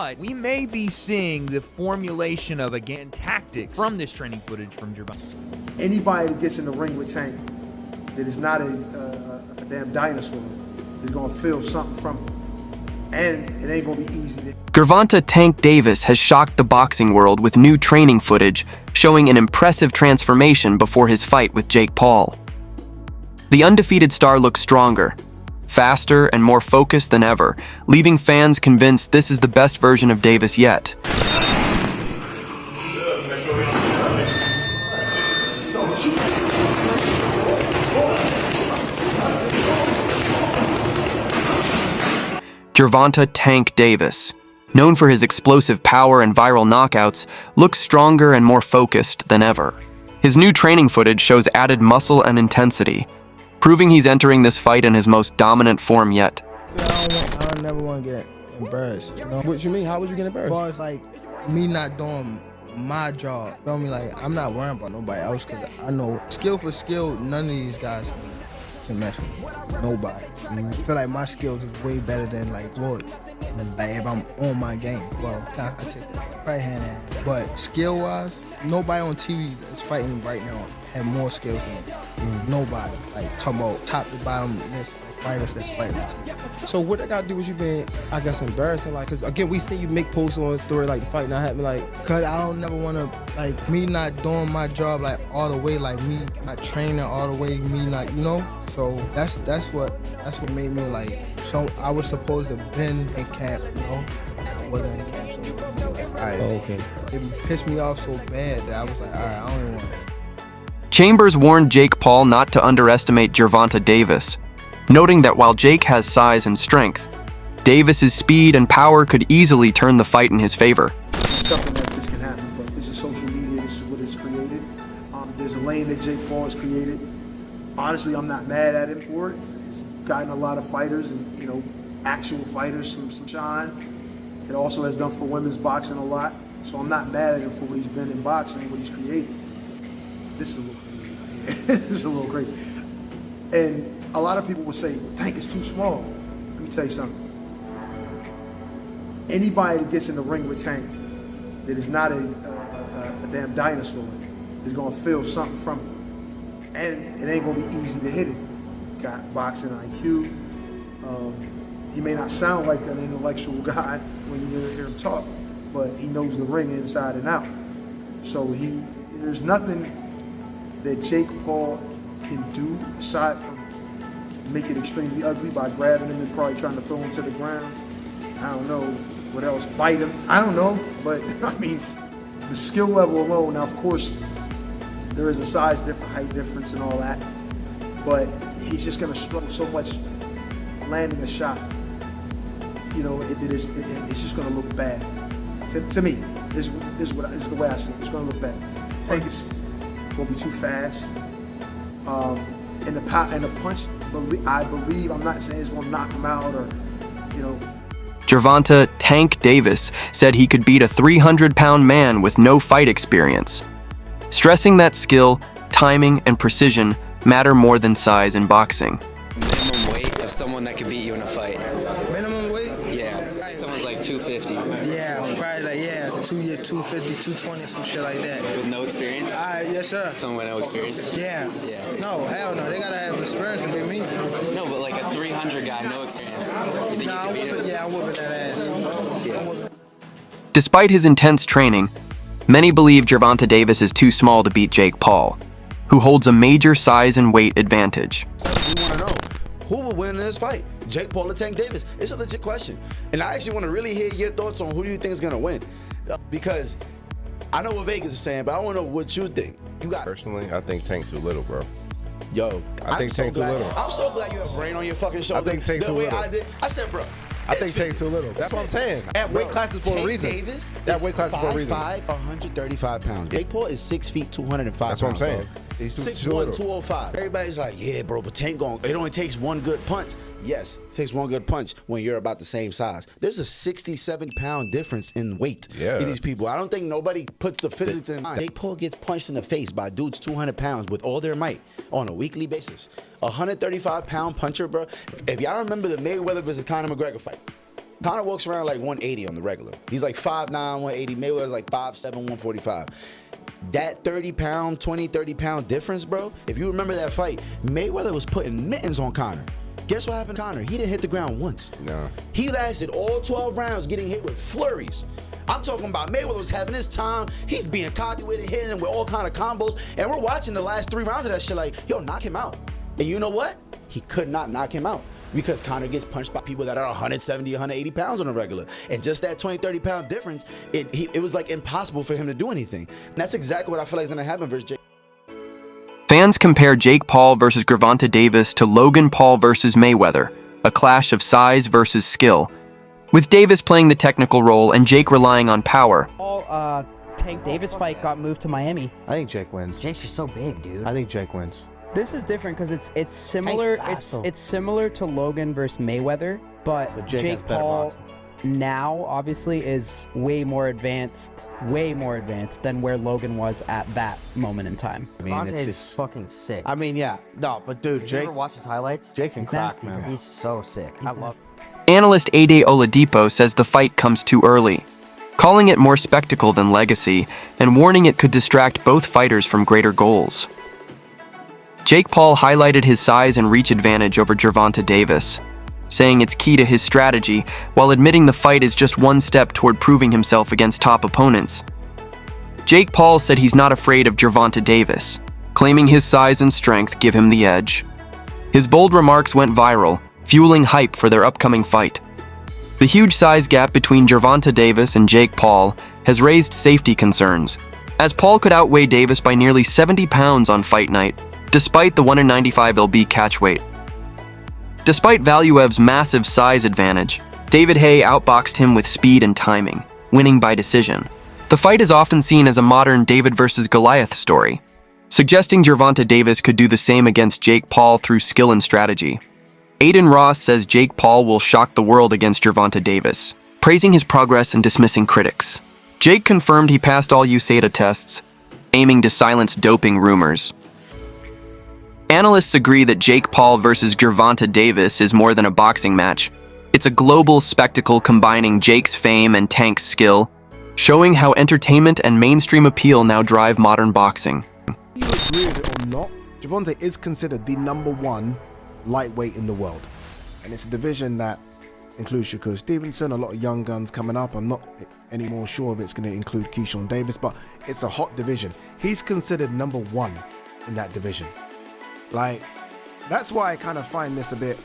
but we may be seeing the formulation of, again, tactics from this training footage from Gervonta. Anybody that gets in the ring with Tank that is not a damn dinosaur is going to feel something from it. And it ain't going to be easy to... Gervonta "Tank" Davis has shocked the boxing world with new training footage showing an impressive transformation before his fight with Jake Paul. The undefeated star looks stronger, faster, and more focused than ever, leaving fans convinced this is the best version of Davis yet. Gervonta "Tank" Davis, known for his explosive power and viral knockouts, looks stronger and more focused than ever. His new training footage shows added muscle and intensity, proving he's entering this fight in his most dominant form yet. I don't never want to get embarrassed, you know? What you mean? How would you get embarrassed? As far as like me not doing my job, feel me? Like I'm not worrying about nobody else because I know skill for skill, none of these guys can mess with me. Nobody. I feel like my skills is way better than like Floyd. Like if I'm on my game, well, I take that right hand in hand. But skill wise, nobody on TV that's fighting right now have more skills than me. Nobody. Like talking about top to bottom list of fighters that's fighting on TV. So what that got to do with you being, I guess, embarrassing? Like, cause again, we see you make posts on the story like the fight not happening. Like, cause I don't never want to like me not doing my job like all the way, like me not training all the way, me not, you know. So that's what made me like. So I was supposed to been in camp, you know. I wasn't in camp, so all right. oh, okay. It pissed me off so bad that I was like, all right, I don't even want to. Chambers warned Jake Paul not to underestimate Gervonta Davis, noting that while Jake has size and strength, Davis's speed and power could easily turn the fight in his favor. Something like this can happen, but this is social media. This is what it's created. There's a lane that Jake Paul has created. Honestly, I'm not mad at him for it. He's gotten a lot of fighters and, you know, actual fighters some shine. It also has done for women's boxing a lot. So I'm not mad at him for what he's been in boxing and what he's created. This is a little crazy. This is a little crazy. And a lot of people will say, Tank is too small. Let me tell you something. Anybody that gets in the ring with Tank that is not a damn dinosaur is going to feel something from it. And it ain't gonna be easy to hit it. Got boxing IQ. He may not sound like an intellectual guy when you hear him talk, but he knows the ring inside and out. So there's nothing that Jake Paul can do aside from make it extremely ugly by grabbing him and probably trying to throw him to the ground. I don't know what else, bite him. I don't know, but I mean, the skill level alone. Now, of course, there is a size difference, height difference and all that, but he's just gonna struggle so much landing a shot. You know, it's just gonna look bad. To me, this is the way I see it. It's gonna look bad. Tank is gonna be too fast. And the punch, I believe, I'm not saying it's gonna knock him out or, you know. Gervonta "Tank" Davis said he could beat a 300-pound man with no fight experience, stressing that skill, timing, and precision matter more than size in boxing. Minimum weight of someone that could beat you in a fight. Minimum weight? Yeah, someone's like 250. Yeah, probably like 250, 220, some shit like that. With no experience? Yes, sir. Someone with no experience? Yeah. Yeah. No, hell no. They gotta have experience to beat me. No, but like a 300 guy, no experience. You think you I'm could beat him? I'm whooping that ass. Yeah. Despite his intense training, many believe Gervonta Davis is too small to beat Jake Paul, who holds a major size and weight advantage. We want to know, who will win in this fight? Jake Paul or Tank Davis? It's a legit question. And I actually want to really hear your thoughts on who do you think is going to win. Because I know what Vegas is saying, but I want to know what you think. Personally, I think Tank too little, bro. Yo, I think Tank too little. I'm so glad you have brain on your fucking shoulder. I think Tank too little. I said, bro. I think Tank's too little. That's what I'm saying. That weight class is for a reason. Davis that weight class is for a reason. 5'5", 135 pounds. Jake Paul is 6 feet, 205 pounds. That's what I'm saying. Bro. He's 6'1", 205. Everybody's like, yeah, bro, but Tank it only takes one good punch. Yes, it takes one good punch when you're about the same size. There's a 67-pound difference in weight in these people. I don't think nobody puts the physics in mind. Jake Paul gets punched in the face by dudes 200 pounds with all their might on a weekly basis. 135-pound puncher, bro. If y'all remember the Mayweather versus Conor McGregor fight, Conor walks around like 180 on the regular. He's like 5'9", 180. Mayweather's like 5'7", 145. That 30-pound, 20, 30-pound difference, bro. If you remember that fight, Mayweather was putting mittens on Conor. Guess what happened to Conor? He didn't hit the ground once. No. He lasted all 12 rounds getting hit with flurries. I'm talking about Mayweather was having his time. He's being cocky with it, hitting him with all kind of combos. And we're watching the last 3 rounds of that shit like, yo, knock him out. And you know what? He could not knock him out because Conor gets punched by people that are 170, 180 pounds on a regular. And just that 20, 30-pound difference, it was like impossible for him to do anything. And that's exactly what I feel like is going to happen versus Jake. Fans compare Jake Paul versus Gervonta Davis to Logan Paul versus Mayweather, a clash of size versus skill, with Davis playing the technical role and Jake relying on power. Tank Davis fight got moved to Miami. I think Jake wins. Jake's just so big, dude. I think Jake wins. This is different because it's similar. It's similar to Logan versus Mayweather, but Jake Paul now obviously is way more advanced than where Logan was at that moment in time. I mean, it's just fucking sick. I mean, yeah, no, but dude, Did Jake. you ever watch his highlights? Jake can He's crack, nasty, man. He's so sick. I love. Analyst Ade Oladipo says the fight comes too early, calling it more spectacle than legacy, and warning it could distract both fighters from greater goals. Jake Paul highlighted his size and reach advantage over Gervonta Davis, saying it's key to his strategy, while admitting the fight is just one step toward proving himself against top opponents. Jake Paul said he's not afraid of Gervonta Davis, claiming his size and strength give him the edge. His bold remarks went viral, fueling hype for their upcoming fight. The huge size gap between Gervonta Davis and Jake Paul has raised safety concerns, as Paul could outweigh Davis by nearly 70 pounds on fight night, despite the 195 lb catch weight. Despite Valuev's massive size advantage, David Haye outboxed him with speed and timing, winning by decision. The fight is often seen as a modern David versus Goliath story, suggesting Gervonta Davis could do the same against Jake Paul through skill and strategy. Aiden Ross says Jake Paul will shock the world against Gervonta Davis, praising his progress and dismissing critics. Jake confirmed he passed all USADA tests, aiming to silence doping rumors. Analysts agree that Jake Paul versus Gervonta Davis is more than a boxing match. It's a global spectacle combining Jake's fame and Tank's skill, showing how entertainment and mainstream appeal now drive modern boxing. You agree with it or not, Gervonta is considered the #1 lightweight in the world. And it's a division that includes Shakur Stevenson, a lot of young guns coming up. I'm not any more sure if it's going to include Keyshawn Davis, but it's a hot division. He's considered #1 in that division. Like, that's why I kind of find this a bit,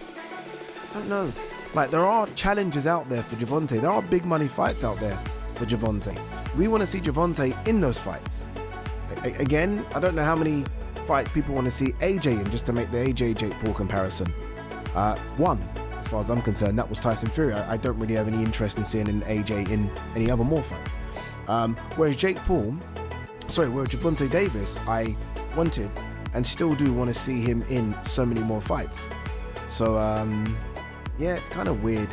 I don't know, like there are challenges out there for Gervonta. There are big money fights out there for Gervonta. We want to see Gervonta in those fights. Again, I don't know how many fights people want to see AJ in, just to make the AJ Jake Paul comparison. One, as far as I'm concerned, that was Tyson Fury. I don't really have any interest in seeing an AJ in any other more fight. Whereas Gervonta Davis, I wanted and still do want to see him in so many more fights. So yeah, it's kind of weird.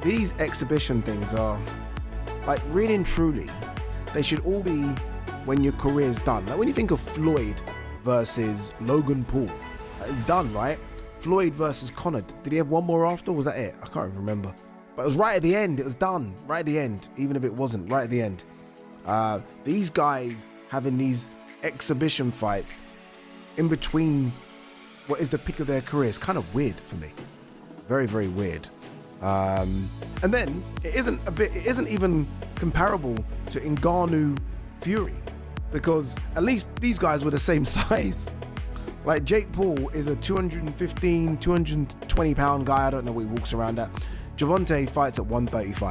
These exhibition things are, like, really and truly, they should all be when your career's done. Like when you think of Floyd versus Logan Paul, done, right? Floyd versus Conor, did he have one more after, or was that it? I can't even remember, but it was right at the end. It was done right at the end, even if it wasn't right at the end. These guys having these exhibition fights in between what is the peak of their career is kind of weird for me. Very, very weird. And then it isn't even comparable to Ngannou Fury, because at least these guys were the same size. Like Jake Paul is a 215, 220 pound guy. I don't know what he walks around at. Gervonta fights at 135.